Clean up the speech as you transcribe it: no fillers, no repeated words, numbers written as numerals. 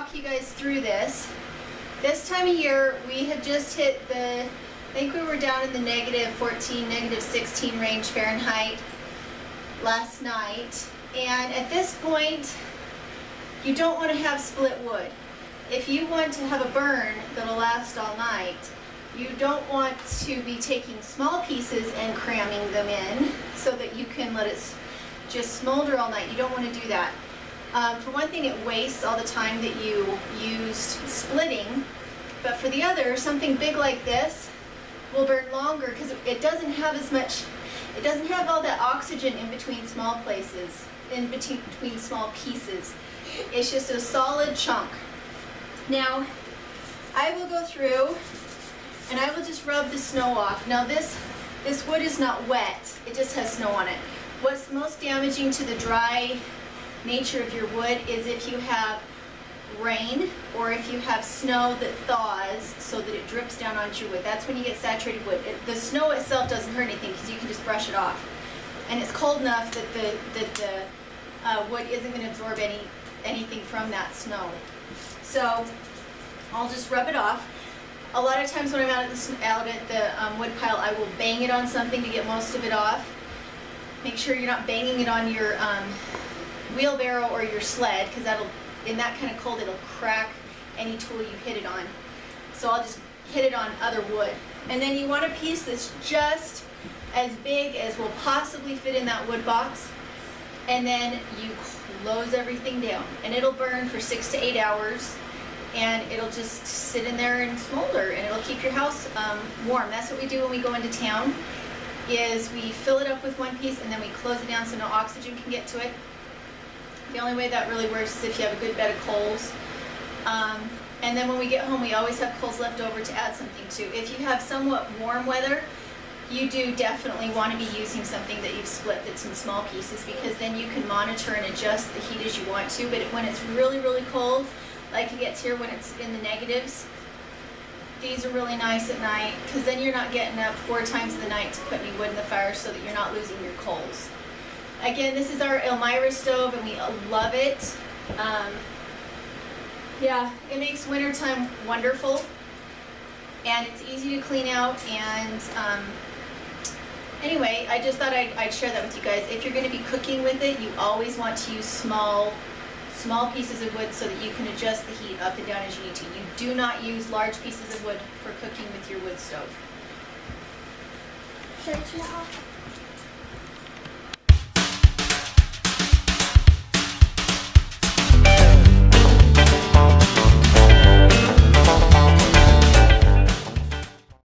walk you guys through this. This time of year, we have just hit the, I think we were down in the -14, -16 range Fahrenheit last night. And at this point, you don't want to have split wood. If you want to have a burn that'll last all night, you don't want to be taking small pieces and cramming them in so that you can let it just smolder all night. You don't want to do that. For one thing, it wastes all the time that you used splitting, but for the other, something big like this will burn longer because it doesn't have as much, it doesn't have all that oxygen in between small places, in between small pieces. It's just a solid chunk. Now, I will go through and I will just rub the snow off. Now this wood is not wet, it just has snow on it. What's most damaging to the dry nature of your wood is if you have rain or if you have snow that thaws so that it drips down onto your wood. That's when you get saturated wood. The snow itself doesn't hurt anything because you can just brush it off. And it's cold enough that the wood isn't going to absorb anything from that snow. So I'll just rub it off. A lot of times when I'm out at the wood pile, I will bang it on something to get most of it off. Make sure you're not banging it on your wheelbarrow or your sled, because that'll, in that kind of cold, it'll crack any tool you hit it on. So I'll just hit it on other wood. And then you want a piece that's just as big as will possibly fit in that wood box. And then you close everything down. And it'll burn for 6 to 8 hours. And it'll just sit in there and smolder. And it'll keep your house warm. That's what we do when we go into town, is we fill it up with one piece and then we close it down so no oxygen can get to it. The only way that really works is if you have a good bed of coals. And then when we get home, we always have coals left over to add something to. If you have somewhat warm weather, you do definitely want to be using something that you've split that's in small pieces, because then you can monitor and adjust the heat as you want to. But when it's really, really cold, like it gets here when it's in the negatives, these are really nice at night, because then you're not getting up 4 times in the night to put any wood in the fire so that you're not losing your coals. Again, this is our Elmira stove and we love it. Yeah, it makes wintertime wonderful and it's easy to clean out. And anyway, I just thought I'd share that with you guys. If you're going to be cooking with it, you always want to use small pieces of wood so that you can adjust the heat up and down as you need to. You do not use large pieces of wood for cooking with your wood stove. Should I turn it off?